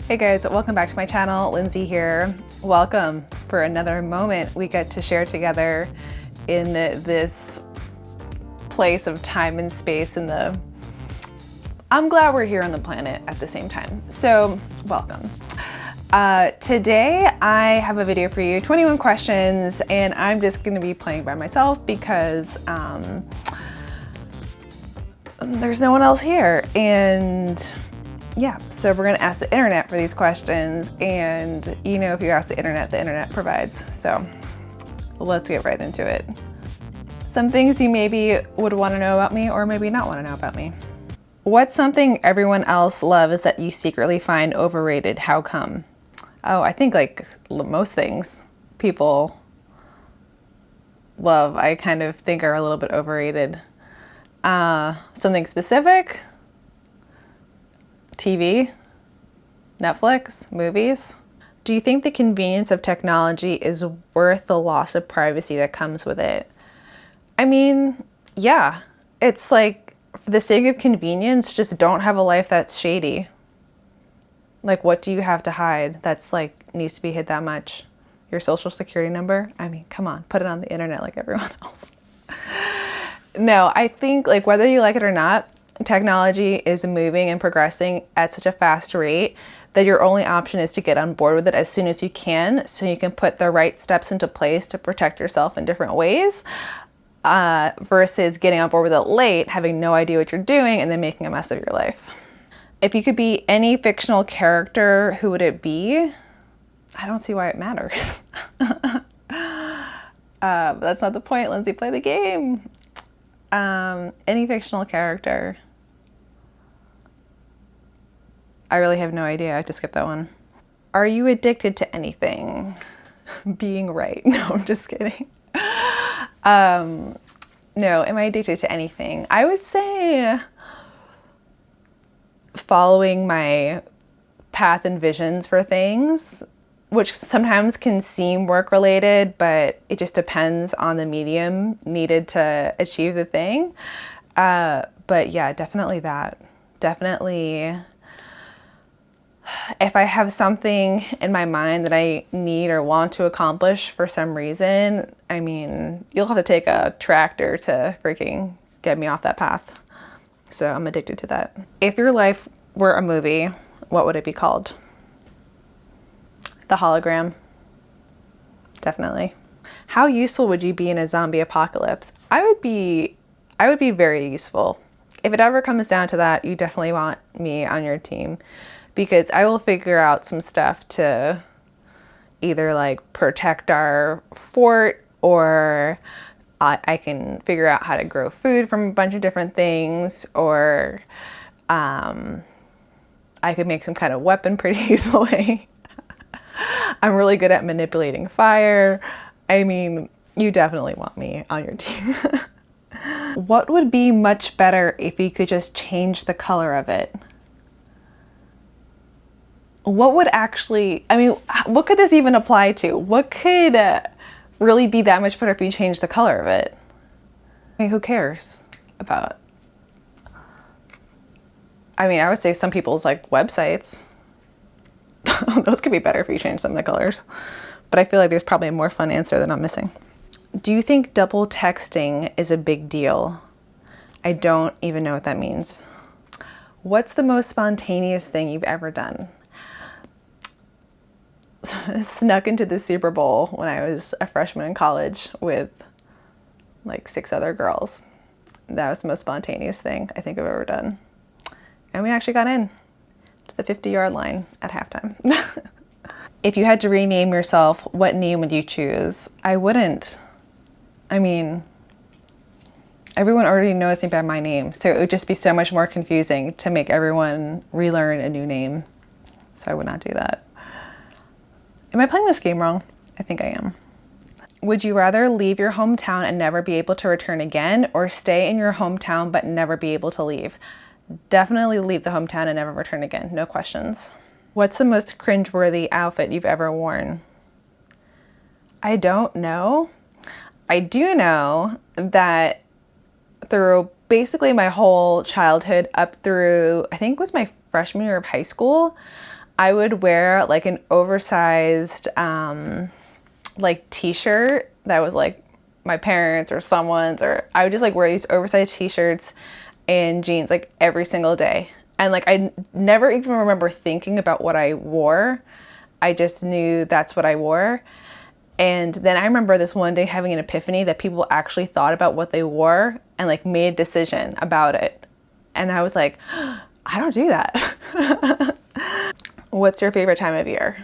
Hey guys, welcome back to my channel. Lindsay here. Welcome for another moment we get to share together in this place of time and space I'm glad we're here on the planet at the same time. So welcome. Today I have a video for you, 21 questions, and I'm just gonna be playing by myself because there's no one else here. And yeah, so we're gonna ask the internet for these questions, and you know, if you ask the internet provides. So let's get right into it. Some things you maybe would wanna know about me or maybe not wanna know about me. What's something everyone else loves that you secretly find overrated? How come? Oh, I think like most things people love, I kind of think are a little bit overrated. Something specific? TV, Netflix, movies. Do you think the convenience of technology is worth the loss of privacy that comes with it? I mean, yeah, it's like for the sake of convenience, just don't have a life that's shady. Like, what do you have to hide that's like needs to be hid that much? Your social security number? I mean, come on, put it on the internet like everyone else. No, I think like whether you like it or not, technology is moving and progressing at such a fast rate that your only option is to get on board with it as soon as you can, so you can put the right steps into place to protect yourself in different ways, versus getting on board with it late, having no idea what you're doing, and then making a mess of your life. If you could be any fictional character, who would it be? I don't see why it matters. But that's not the point, Lindsay. Play the game. Any fictional character. I really have no idea. I have to skip that one. Are you addicted to anything? Being right. No, I'm just kidding. No, am I addicted to anything? I would say following my path and visions for things, which sometimes can seem work related, but it just depends on the medium needed to achieve the thing. But yeah, definitely that. Definitely, if I have something in my mind that I need or want to accomplish for some reason, I mean, you'll have to take a tractor to freaking get me off that path. So I'm addicted to that. If your life were a movie, what would it be called? The Hologram. Definitely. How useful would you be in a zombie apocalypse? I would be very useful. If it ever comes down to that, you definitely want me on your team, because I will figure out some stuff to either like protect our fort, or I can figure out how to grow food from a bunch of different things, or I could make some kind of weapon pretty easily. I'm really good at manipulating fire. I mean, you definitely want me on your team. What would be much better if you could just change the color of it? What would actually, I mean, what could this even apply to? What could really be that much better if you change the color of it? I mean, who cares about? I mean, I would say some people's like websites. Those could be better if you change some of the colors. But I feel like there's probably a more fun answer that I'm missing. Do you think double texting is a big deal? I don't even know what that means. What's the most spontaneous thing you've ever done? Snuck into the Super Bowl when I was a freshman in college with like 6 other girls. That was the most spontaneous thing I think I've ever done. And we actually got in to the 50-yard line at halftime. If you had to rename yourself, what name would you choose? I wouldn't. I mean, everyone already knows me by my name, so it would just be so much more confusing to make everyone relearn a new name. So I would not do that. Am I playing this game wrong? I think I am. Would you rather leave your hometown and never be able to return again, or stay in your hometown but never be able to leave? Definitely leave the hometown and never return again. No questions. What's the most cringeworthy outfit you've ever worn? I don't know. I do know that through basically my whole childhood up through, I think it was my freshman year of high school, I would wear like an oversized like t-shirt that was like my parents or someone's, or I would just like wear these oversized t-shirts and jeans like every single day. And like I never even remember thinking about what I wore. I just knew that's what I wore. And then I remember this one day having an epiphany that people actually thought about what they wore and like made a decision about it. And I was like, I don't do that. What's your favorite time of year?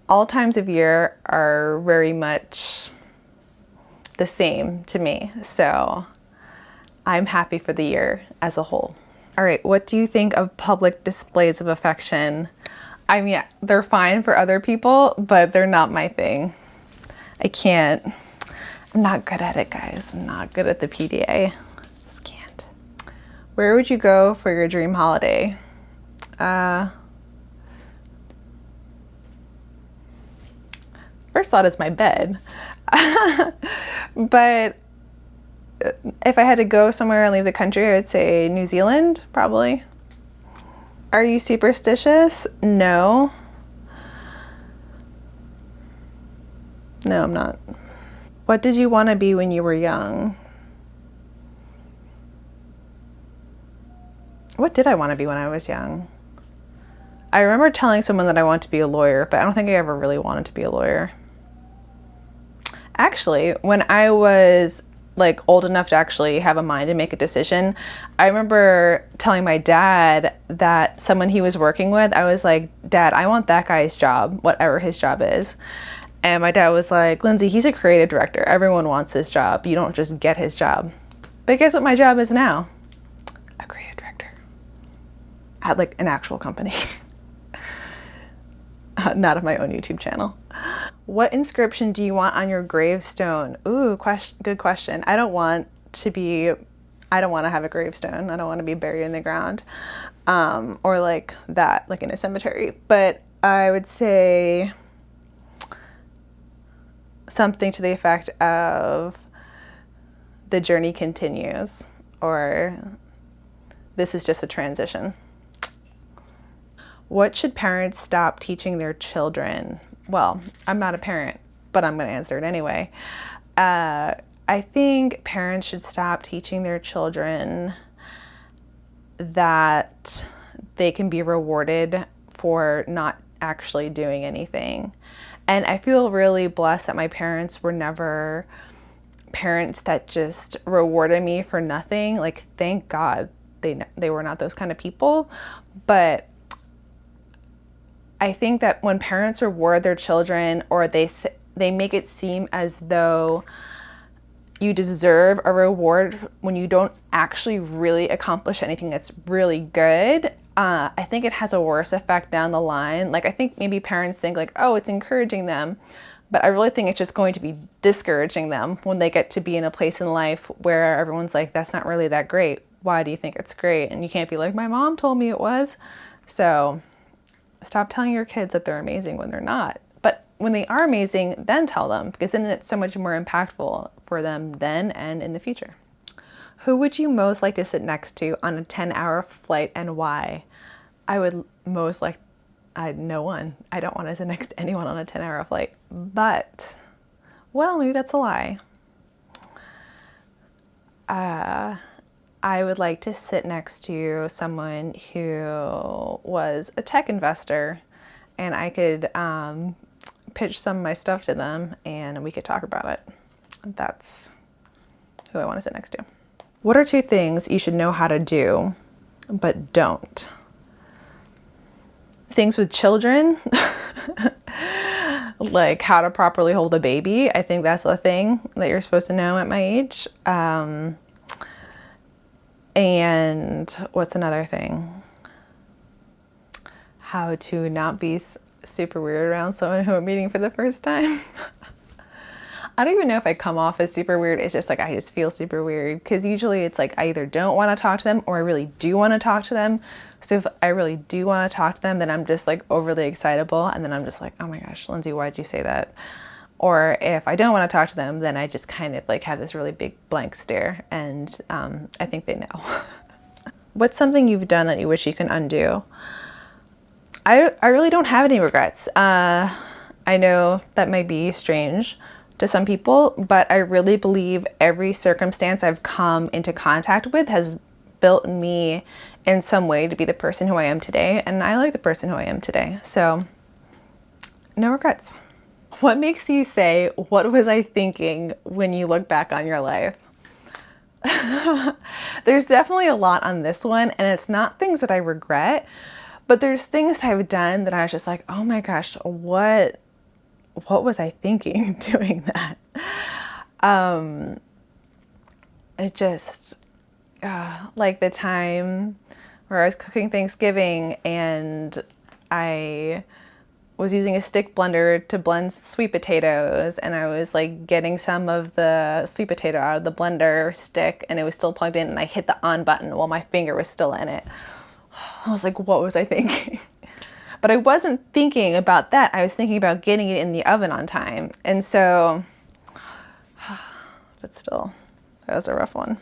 All times of year are very much the same to me. So I'm happy for the year as a whole. All right, what do you think of public displays of affection? I mean, they're fine for other people, but they're not my thing. I'm not good at it, guys. I'm not good at the PDA. Just can't. Where would you go for your dream holiday? First thought is my bed. But if I had to go somewhere and leave the country, I would say New Zealand, probably. Are you superstitious? No. No, I'm not. What did you want to be when you were young? What did I want to be when I was young? I remember telling someone that I wanted to be a lawyer, but I don't think I ever really wanted to be a lawyer. Actually, when I was like old enough to actually have a mind and make a decision, I remember telling my dad that someone he was working with, I was like, Dad, I want that guy's job, whatever his job is. And my dad was like, Lindsay, he's a creative director. Everyone wants his job. You don't just get his job. But guess what my job is now? A creative director at like an actual company. Not of my own YouTube channel. What inscription do you want on your gravestone? Ooh, good question. I don't want to have a gravestone. I don't want to be buried in the ground, or like that, like in a cemetery. But I would say something to the effect of the journey continues, or this is just a transition. What should parents stop teaching their children? Well, I'm not a parent, but I'm going to answer it anyway. I think parents should stop teaching their children that they can be rewarded for not actually doing anything. And I feel really blessed that my parents were never parents that just rewarded me for nothing. Like, thank God they were not those kind of people. But I think that when parents reward their children, or they make it seem as though you deserve a reward when you don't actually really accomplish anything that's really good, I think it has a worse effect down the line. Like, I think maybe parents think like, oh, it's encouraging them. But I really think it's just going to be discouraging them when they get to be in a place in life where everyone's like, that's not really that great. Why do you think it's great? And you can't be like, my mom told me it was. So stop telling your kids that they're amazing when they're not. But when they are amazing, then tell them, because then it's so much more impactful for them then and in the future. Who would you most like to sit next to on a 10-hour flight, and why? I would most like, no one. I don't want to sit next to anyone on a 10-hour flight. But, well, maybe that's a lie. I would like to sit next to someone who was a tech investor, and I could pitch some of my stuff to them and we could talk about it. That's who I want to sit next to. What are 2 things you should know how to do but don't? Things with children, like how to properly hold a baby. I think that's a thing that you're supposed to know at my age. And what's another thing? How to not be super weird around someone who I'm meeting for the first time. I don't even know if I come off as super weird. It's just like I just feel super weird, because usually it's like I either don't want to talk to them or I really do want to talk to them. So if I really do want to talk to them, then I'm just like overly excitable, and then I'm just like, oh my gosh, Lindsay, why'd you say that? Or if I don't want to talk to them, then I just kind of like have this really big blank stare, and I think they know. What's something you've done that you wish you can undo? I really don't have any regrets. I know that might be strange to some people, but I really believe every circumstance I've come into contact with has built me in some way to be the person who I am today, and I like the person who I am today. So, no regrets. What makes you say, "What was I thinking?" when you look back on your life? There's definitely a lot on this one, and it's not things that I regret, but there's things that I've done that I was just like, oh my gosh, what was I thinking doing that? It just, like the time where I was cooking Thanksgiving and I was using a stick blender to blend sweet potatoes, and I was like getting some of the sweet potato out of the blender stick and it was still plugged in, and I hit the on button while my finger was still in it. I was like, what was I thinking? But I wasn't thinking about that. I was thinking about getting it in the oven on time. And so, but still, that was a rough one.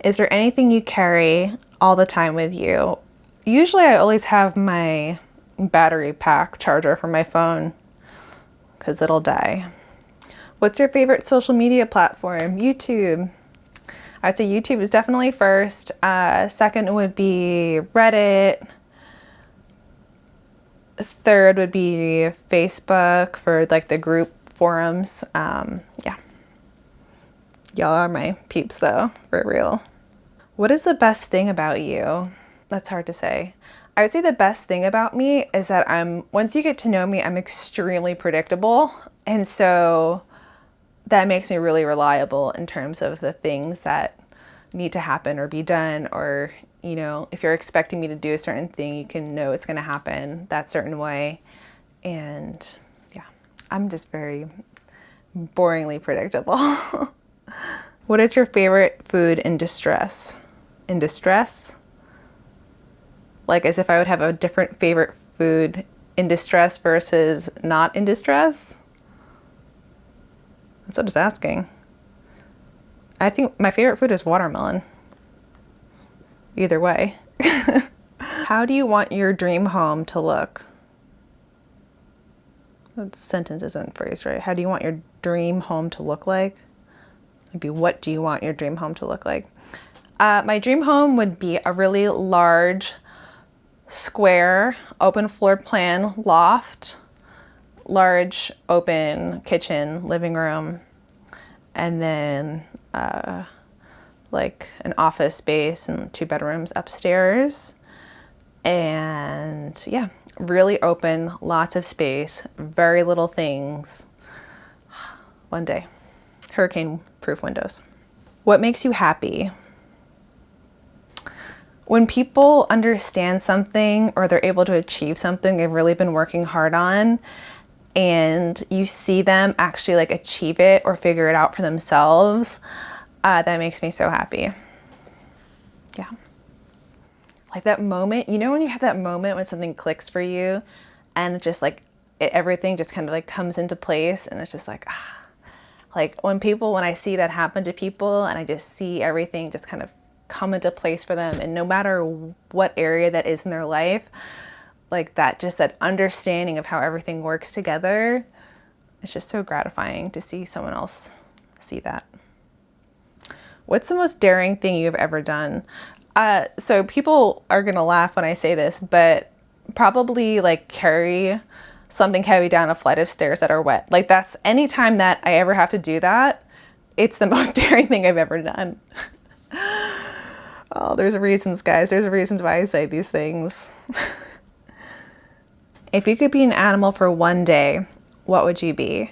Is there anything you carry all the time with you? Usually I always have my battery pack charger for my phone because it'll die. What's your favorite social media platform? YouTube. I'd say YouTube is definitely first. Second would be Reddit. Third would be Facebook for like the group forums. Yeah. Y'all are my peeps though, for real. What is the best thing about you? That's hard to say. I would say the best thing about me is that once you get to know me, I'm extremely predictable. And so that makes me really reliable in terms of the things that need to happen or be done, or, you know, if you're expecting me to do a certain thing, you can know it's going to happen that certain way. And yeah, I'm just very boringly predictable. What is your favorite food in distress? In distress? Like as if I would have a different favorite food in distress versus not in distress? That's what it's asking. I think my favorite food is watermelon. Either way. How do you want your dream home to look? That sentence isn't phrased right. How do you want your dream home to look like? Maybe what do you want your dream home to look like? My dream home would be a really large, square, open floor plan loft, large, open kitchen, living room, and then like an office space and 2 bedrooms upstairs. And yeah, really open, lots of space, very little things. One day. Hurricane-proof windows. What makes you happy? When people understand something or they're able to achieve something they've really been working hard on, and you see them actually like achieve it or figure it out for themselves, that makes me so happy. Yeah. Like that moment, you know, when you have that moment when something clicks for you and just like everything just kind of like comes into place, and it's just like, like when I see that happen to people and I just see everything just kind of come into place for them, and no matter what area that is in their life, like that, just that understanding of how everything works together, it's just so gratifying to see someone else see that. What's the most daring thing you've ever done? So people are gonna laugh when I say this, but probably like carry something heavy down a flight of stairs that are wet. Like that's anytime that I ever have to do that, it's the most daring thing I've ever done. Oh, there's reasons, guys. There's reasons why I say these things. If you could be an animal for one day, what would you be?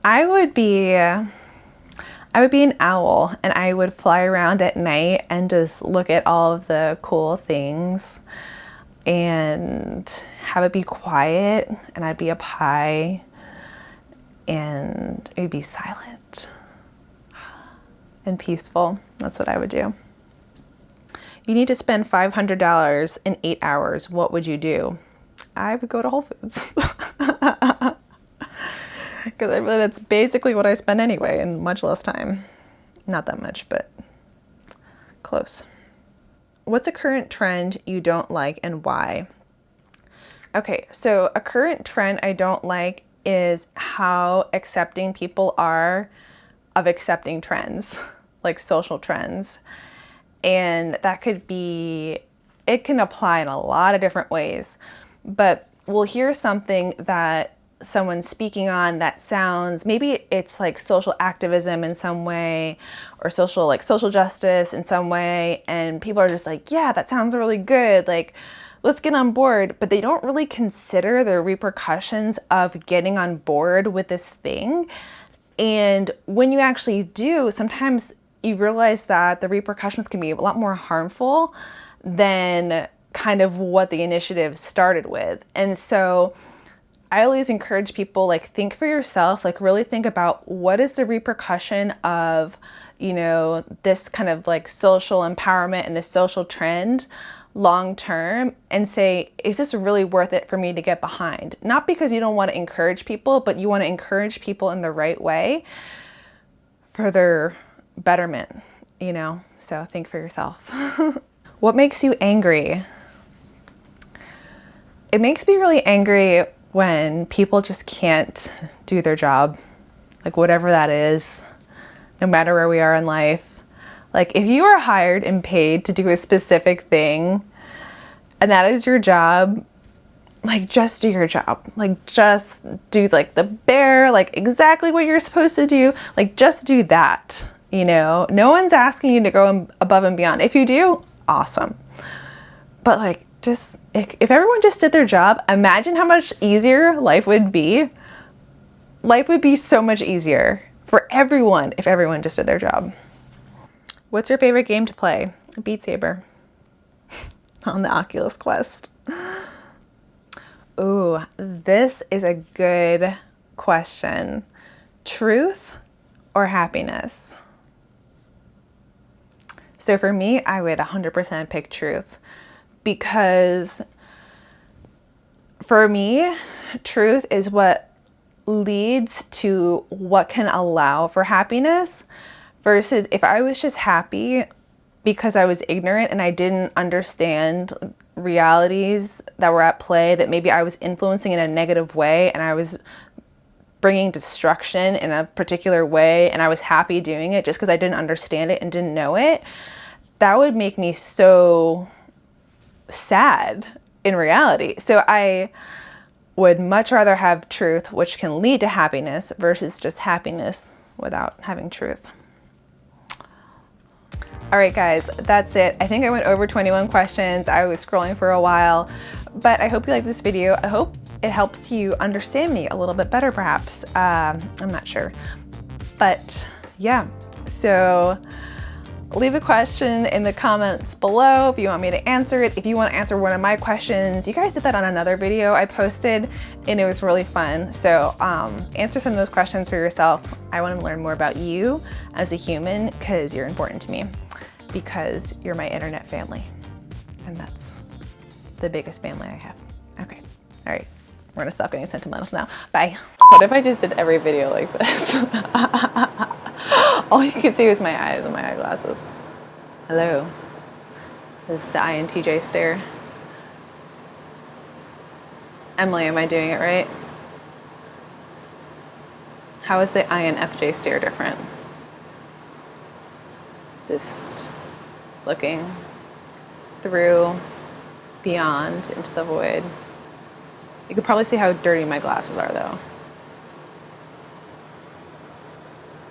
I would be an owl, and I would fly around at night and just look at all of the cool things and have it be quiet, and I'd be up high and it'd be silent and peaceful. That's what I would do. You need to spend $500 in 8 hours. What would you do? I would go to Whole Foods. Because that's basically what I spend anyway, in much less time. Not that much, but close. What's a current trend you don't like and why? Okay, so a current trend I don't like is how accepting people are of accepting trends, like social trends. And that could be, it can apply in a lot of different ways. But we'll hear something that someone's speaking on that sounds, maybe it's like social activism in some way, or social justice in some way, and people are just like, yeah, that sounds really good, like let's get on board. But they don't really consider the repercussions of getting on board with this thing. And when you actually do, sometimes you realize that the repercussions can be a lot more harmful than kind of what the initiative started with. And so I always encourage people, like, think for yourself, like really think about what is the repercussion of, you know, this kind of like social empowerment and this social trend long term, and say, is this really worth it for me to get behind? Not because you don't want to encourage people, but you want to encourage people in the right way for their betterment, you know? So think for yourself. What makes you angry? It makes me really angry when people just can't do their job, like whatever that is, no matter where we are in life. Like if you are hired and paid to do a specific thing and that is your job, like just do your job. Like just do like the bare, like exactly what you're supposed to do. Like just do that, you know? No one's asking you to go above and beyond. If you do, awesome. But like just, if everyone just did their job, imagine how much easier life would be. Life would be so much easier for everyone if everyone just did their job. What's your favorite game to play? Beat Saber on the Oculus Quest. Ooh, this is a good question. Truth or happiness? So for me, I would 100% pick truth, because for me, truth is what leads to what can allow for happiness. Versus if I was just happy because I was ignorant and I didn't understand realities that were at play, that maybe I was influencing in a negative way and I was bringing destruction in a particular way, and I was happy doing it just because I didn't understand it and didn't know it, that would make me so sad in reality. So I would much rather have truth, which can lead to happiness, versus just happiness without having truth. All right, guys, that's it. I think I went over 21 questions. I was scrolling for a while, but I hope you like this video. I hope it helps you understand me a little bit better, perhaps. I'm not sure, but yeah. So leave a question in the comments below if you want me to answer it. If you want to answer one of my questions, you guys did that on another video I posted and it was really fun. So answer some of those questions for yourself. I want to learn more about you as a human, because you're important to me, because you're my internet family, and that's the biggest family I have. Okay, all right, we're gonna stop getting sentimental now. Bye. What if I just did every video like this? All you could see was my eyes and my eyeglasses. Hello. This is the INTJ stare. Emily, am I doing it right? How is the INFJ stare different? Just looking through, beyond, into the void. You could probably see how dirty my glasses are though.